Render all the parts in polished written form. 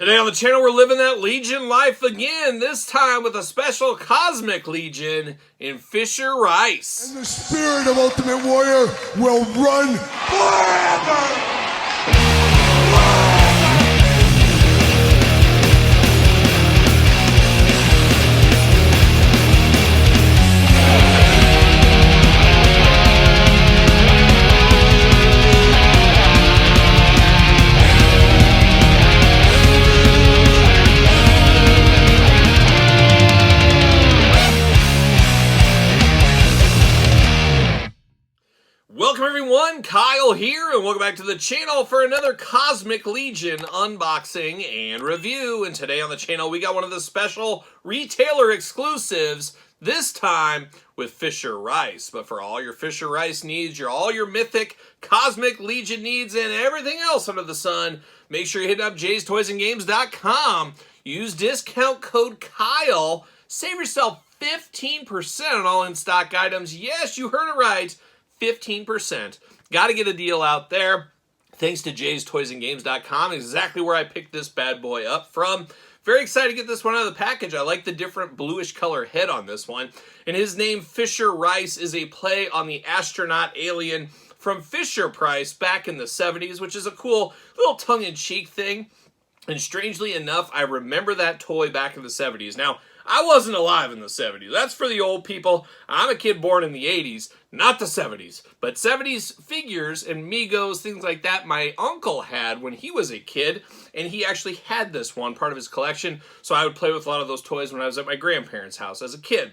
Today on the channel, we're living that Legion life again, this time with a special Cosmic Legion in Fisher Ryyce. And the spirit of Ultimate Warrior will run forever! Welcome everyone, Kyle here, and welcome back to the channel for another Cosmic Legion unboxing and review. And today on the channel, we got one of the special retailer exclusives, this time with Fisher Ryyce. But for all your Fisher Ryyce needs, all your mythic Cosmic Legion needs, and everything else under the sun, make sure you hit up jaystoysandgames.com. Use discount code KYLE, save yourself 15% on all in-stock items. Yes, you heard it right. 15%. Got to get a deal out there. Thanks to jaystoysandgames.com, exactly where I picked this bad boy up from. Very excited to get this one out of the package. I like the different bluish color head on this one. And his name, Fisher Ryyce, is a play on the astronaut alien from Fisher Price back in the 70s, which is a cool little tongue-in-cheek thing. And strangely enough, I remember that toy back in the 70s. Now, I wasn't alive in the 70s. That's for the old people. I'm a kid born in the 80s, not the 70s. But 70s figures and Migos, things like that, my uncle had when he was a kid. And he actually had this one, part of his collection. So I would play with a lot of those toys when I was at my grandparents' house as a kid.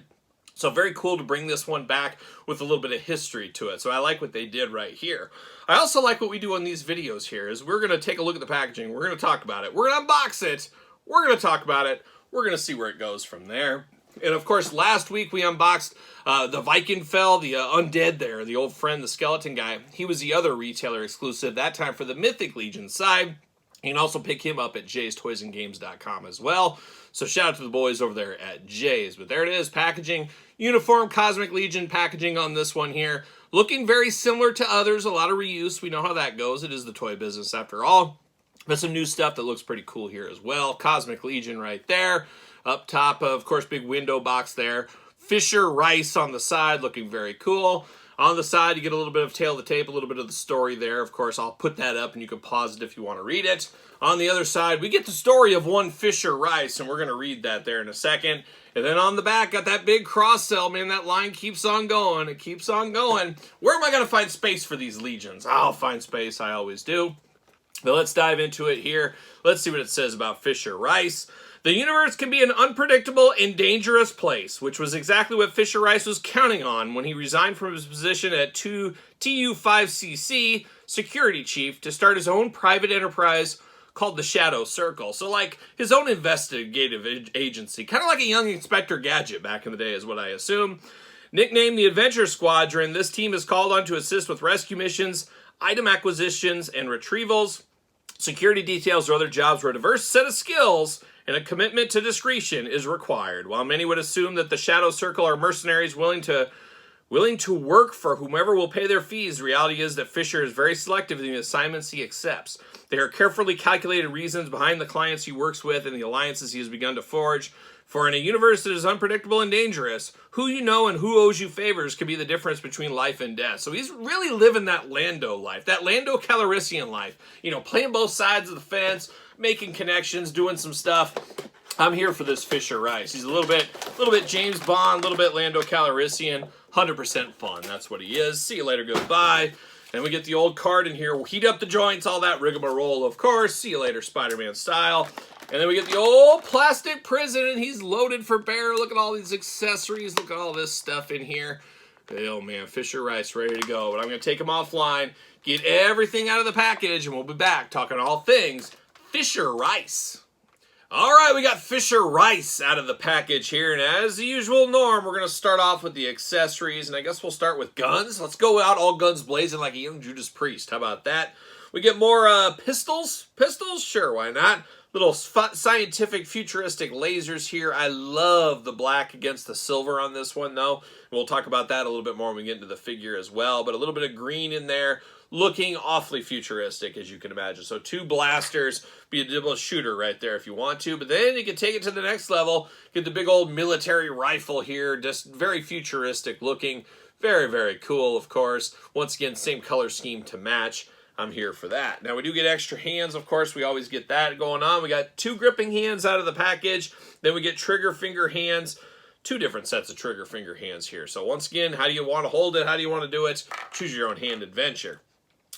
So very cool to bring this one back with a little bit of history to it. So I like what they did right here. I also like what we do on these videos here is we're going to take a look at the packaging. We're going to talk about it. We're going to unbox it. We're going to talk about it. We're going to see where it goes from there. And of course, last week we unboxed the Vikinfell, the undead there, the old friend, the skeleton guy. He was the other retailer exclusive, that time for the Mythic Legion side. You can also pick him up at jaystoysandgames.com as well. So shout out to the boys over there at Jay's. But there it is, packaging. Uniform Cosmic Legion packaging on this one here. Looking very similar to others, a lot of reuse. We know how that goes. It is the toy business after all. But some new stuff that looks pretty cool here as well. Cosmic Legion right there. Up top, of course, big window box there. Fisher Ryyce on the side, looking very cool. On the side, you get a little bit of tail of the tape, a little bit of the story there. Of course, I'll put that up and you can pause it if you want to read it. On the other side, we get the story of one Fisher Ryyce, and we're going to read that there in a second. And then on the back, got that big cross-sell, man. That line keeps on going. It keeps on going. Where am I going to find space for these Legions? I'll find space. I always do. But let's dive into it here. Let's see what it says about Fisher Ryyce. The universe can be an unpredictable and dangerous place, which was exactly what Fisher Ryyce was counting on when he resigned from his position at TU5CC security chief to start his own private enterprise called the Shadow Circle. So like his own investigative agency, kind of like a young Inspector Gadget back in the day is what I assume. Nicknamed the Adventure Squadron, this team is called on to assist with rescue missions, item acquisitions, and retrievals, security details, or other jobs where a diverse set of skills and a commitment to discretion is required. While many would assume that the Shadow Circle are mercenaries willing to work for whomever will pay their fees, the reality is that Fisher is very selective in the assignments he accepts. There are carefully calculated reasons behind the clients he works with and the alliances he has begun to forge. For in a universe that is unpredictable and dangerous, who you know and who owes you favors can be the difference between life and death. So he's really living that Lando life, that Lando Calrissian life. You know, playing both sides of the fence, making connections, doing some stuff. I'm here for this Fisher Ryyce. He's a little bit James Bond, a little bit Lando Calrissian, 100% fun. That's what he is. See you later, goodbye. And we get the old card in here. We'll heat up the joints, all that rigmarole, of course. See you later, Spider-Man style. And then we get the old plastic prison, and he's loaded for bear. Look at all these accessories. Look at all this stuff in here. Oh, man, Fisher Ryyce ready to go. But I'm going to take him offline, get everything out of the package, and we'll be back talking all things Fisher Ryyce. All right, we got Fisher Ryyce out of the package here, and as the usual norm, we're going to start off with the accessories, and I guess we'll start with guns. Let's go out all guns blazing like a young Judas Priest. How about that? We get more pistols. Pistols? Sure, why not? Little scientific futuristic lasers here. I love the black against the silver on this one, though. We'll talk about that a little bit more when we get into the figure as well, but a little bit of green in there. looking awfully futuristic, as you can imagine. So 2 blasters, be a double shooter right there if you want to. But then you can take it to the next level, get the big old military rifle here, just very futuristic looking. Very, very cool, of course. Once again, same color scheme to match. I'm here for that. Now, we do get extra hands, of course. We always get that going on. We got 2 gripping hands out of the package. Then we get trigger finger hands. 2 different sets of trigger finger hands here. So once again, how do you want to hold it? How do you want to do it? Choose your own hand adventure.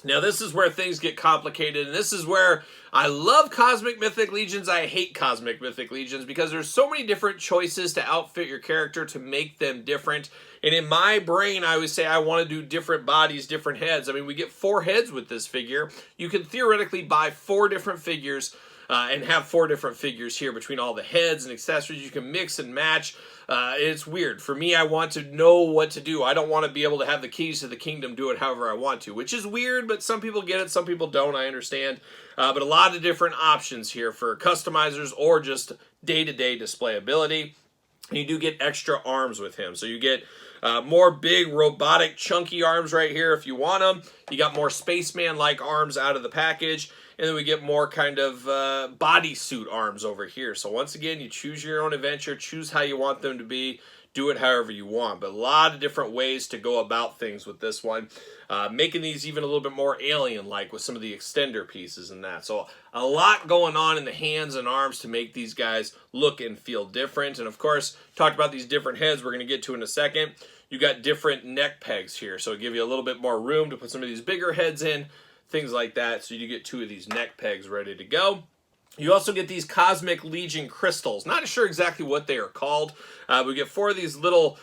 Now, this is where things get complicated, and this is where I love Cosmic Mythic Legions. I hate Cosmic Mythic Legions because there's so many different choices to outfit your character to make them different. And in my brain, I always say I want to do different bodies, different heads. I mean, we get 4 heads with this figure. You can theoretically buy 4 different figures and have 4 different figures here between all the heads and accessories. You can mix and match. It's weird. For me, I want to know what to do. I don't want to be able to have the keys to the kingdom, do it however I want to, which is weird, but some people get it, some people don't, I understand. But a lot of different options here for customizers or just day-to-day displayability. And you do get extra arms with him. So you get more big, robotic, chunky arms right here if you want them. You got more spaceman-like arms out of the package. And then we get more kind of bodysuit arms over here. So once again, you choose your own adventure, choose how you want them to be, do it however you want. But a lot of different ways to go about things with this one. Making these even a little bit more alien-like with some of the extender pieces and that. So a lot going on in the hands and arms to make these guys look and feel different. And of course, talked about these different heads we're going to get to in a second. You got different neck pegs here. So it give you a little bit more room to put some of these bigger heads in. Things like that, so you get 2 of these neck pegs ready to go. You also get these Cosmic Legion crystals. Not sure exactly what they are called. We get 4 of these little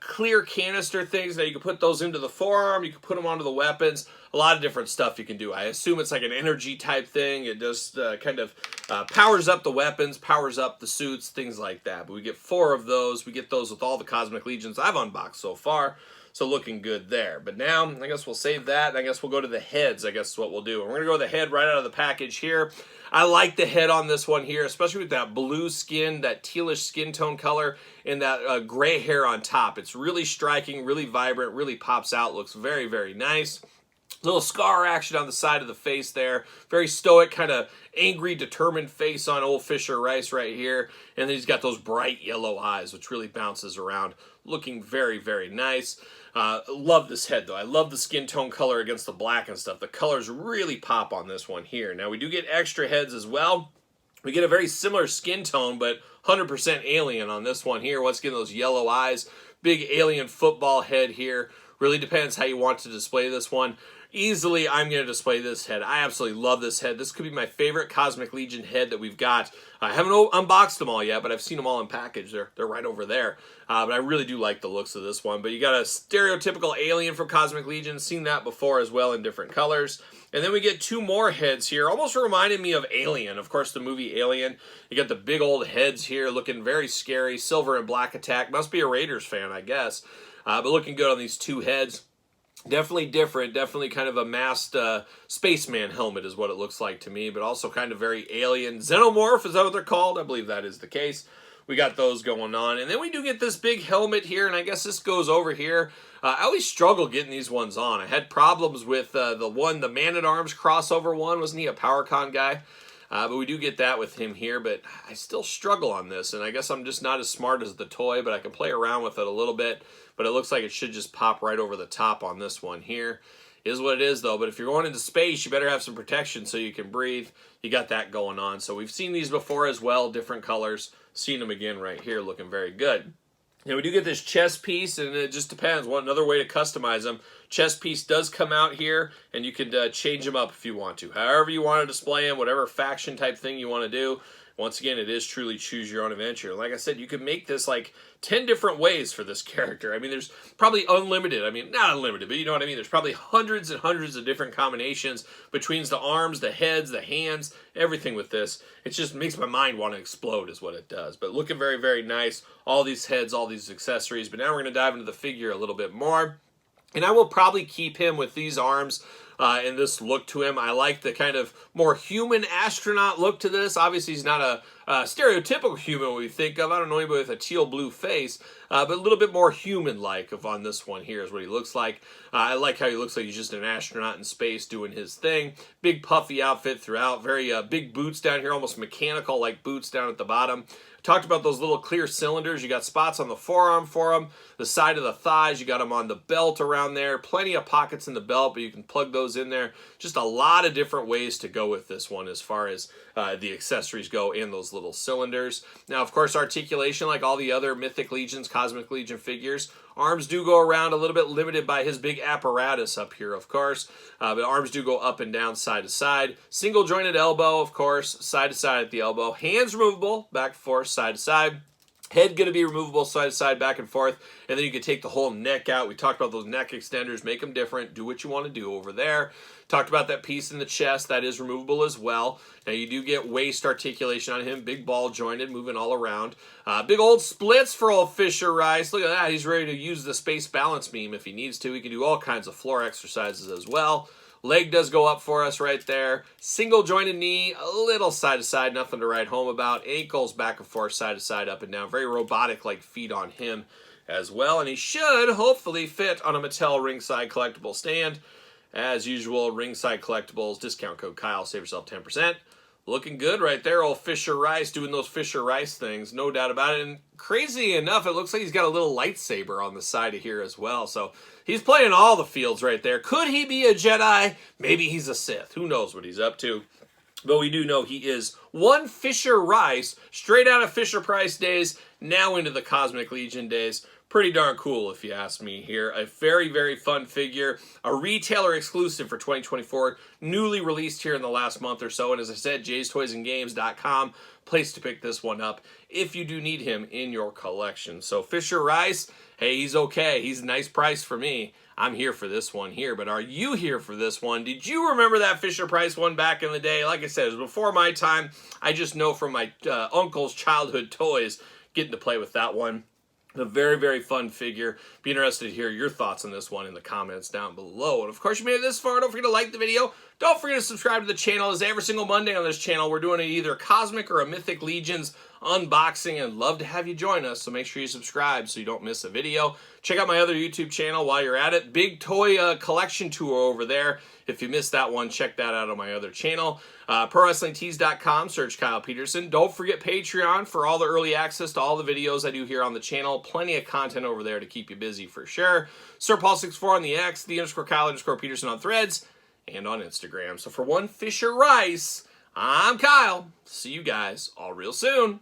clear canister things. Now you can put those into the forearm, you can put them onto the weapons. A lot of different stuff you can do. I assume it's like an energy type thing. It just kind of powers up the weapons, powers up the suits, things like that. But we get 4 of those. We get those with all the Cosmic Legions I've unboxed so far. So looking good there. But now, I guess we'll save that, and I guess we'll go to the heads, I guess is what we'll do. And we're going to go with the head right out of the package here. I like the head on this one here, especially with that blue skin, that tealish skin tone color, and that gray hair on top. It's really striking, really vibrant, really pops out, looks very, very nice. Little scar action on the side of the face there. Very stoic, kind of angry, determined face on old Fisher Ryyce right here. And then he's got those bright yellow eyes, which really bounces around. Looking very, very nice. Love this head, though. I love the skin tone color against the black and stuff. The colors really pop on this one here. Now, we do get extra heads as well. We get a very similar skin tone, but 100% alien on this one here. Once again, those yellow eyes. Big alien football head here. Really depends how you want to display this one. Easily, I'm going to display this head. I absolutely love this head. This could be my favorite Cosmic Legion head that we've got. I haven't unboxed them all yet, but I've seen them all in package. They're right over there. But I really do like the looks of this one. But you got a stereotypical alien from Cosmic Legion. Seen that before as well in different colors. And then we get 2 more heads here. Almost reminded me of Alien. Of course, the movie Alien. You got the big old heads here looking very scary. Silver and black attack. Must be a Raiders fan, I guess. But looking good on these 2 heads. Definitely different, definitely kind of a masked spaceman helmet is what it looks like to me, but also kind of very alien. Xenomorph, is that what they're called? I believe that is the case. We got those going on. And then we do get this big helmet here, and I guess this goes over here. I always struggle getting these ones on. I had problems with the Man-at-Arms crossover one. Wasn't he a PowerCon guy? But we do get that with him here, but I still struggle on this, and I guess I'm just not as smart as the toy, but I can play around with it a little bit, but it looks like it should just pop right over the top on this one here. Is what it is, though, but if you're going into space, you better have some protection so you can breathe. You got that going on. So we've seen these before as well, different colors. Seen them again right here, looking very good. Now, we do get this chest piece, and it just depends. Another way to customize them. Chest piece does come out here, and you can change them up if you want to. However you want to display them, whatever faction type thing you want to do. Once again, it is truly choose your own adventure. Like I said, you can make this like 10 different ways for this character. I mean, there's probably unlimited. I mean, not unlimited, but you know what I mean. There's probably hundreds and hundreds of different combinations between the arms, the heads, the hands, everything with this. It just makes my mind want to explode is what it does. But looking very, very nice. All these heads, all these accessories. But now we're going to dive into the figure a little bit more. And I will probably keep him with these arms in this look to him. I like the kind of more human astronaut look to this. Obviously, he's not a stereotypical human we think of. I don't know anybody with a teal blue face, but a little bit more human-like on this one here is what he looks like. I like how he looks like he's just an astronaut in space doing his thing. Big puffy outfit throughout. Very big boots down here, almost mechanical like boots down at the bottom. Talked about those little clear cylinders. You got spots on the forearm for them, the side of the thighs. You got them on the belt around there. Plenty of pockets in the belt, but you can plug those in there. Just a lot of different ways to go with this one as far as the accessories go and those little cylinders. Now, of course, articulation like all the other Mythic Legions, Cosmic Legion figures. Arms do go around a little bit limited by his big apparatus up here, of course. But arms do go up and down, side to side. Single jointed elbow, of course, side to side at the elbow. Hands removable, back and forth, side to side. Head going to be removable side to side, back and forth. And then you can take the whole neck out. We talked about those neck extenders. Make them different. Do what you want to do over there. Talked about that piece in the chest. That is removable as well. Now you do get waist articulation on him. Big ball jointed, moving all around. Big old splits for old Fisher Ryyce. Look at that. He's ready to use the space balance beam if he needs to. He can do all kinds of floor exercises as well. Leg does go up for us right there. Single jointed knee, a little side to side, nothing to write home about. Ankles back and forth, side to side, up and down. Very robotic like feet on him as well. And he should hopefully fit on a Mattel Ringside Collectible stand. As usual, Ringside Collectibles, discount code Kyle, save yourself 10%. Looking good right there, old Fisher Ryyce doing those Fisher Ryyce things, no doubt about it. And crazy enough, it looks like he's got a little lightsaber on the side of here as well. So he's playing all the fields right there. Could he be a Jedi? Maybe he's a Sith. Who knows what he's up to? But we do know he is one Fisher Ryyce, straight out of Fisher-Price days, now into the Cosmic Legion days. Pretty darn cool, if you ask me here. A very, very fun figure. A retailer exclusive for 2024. Newly released here in the last month or so. And as I said, jaystoysandgames.com. Place to pick this one up if you do need him in your collection. So Fisher Ryyce, hey, he's okay. He's a nice price for me. I'm here for this one here. But are you here for this one? Did you remember that Fisher-Price one back in the day? Like I said, it was before my time. I just know from my uncle's childhood toys getting to play with that one. A very, very fun figure. Be interested to hear your thoughts on this one in the comments down below. And of course, you made it this far. Don't forget to like the video. Don't forget to subscribe to the channel. As every single Monday on this channel, we're doing either Cosmic or a Mythic Legions unboxing, and love to have you join us. So make sure you subscribe so you don't miss a video. Check out my other YouTube channel while you're at it. Big toy collection tour over there. If you missed that one, check that out on my other channel. ProWrestlingTees.com, search Kyle Peterson. Don't forget Patreon for all the early access to all the videos I do here on the channel. Plenty of content over there to keep you busy for sure. SirPaul64 on the X, _Kyle_Peterson on Threads, and on Instagram. So for one Fisher Ryyce, I'm Kyle. See you guys all real soon.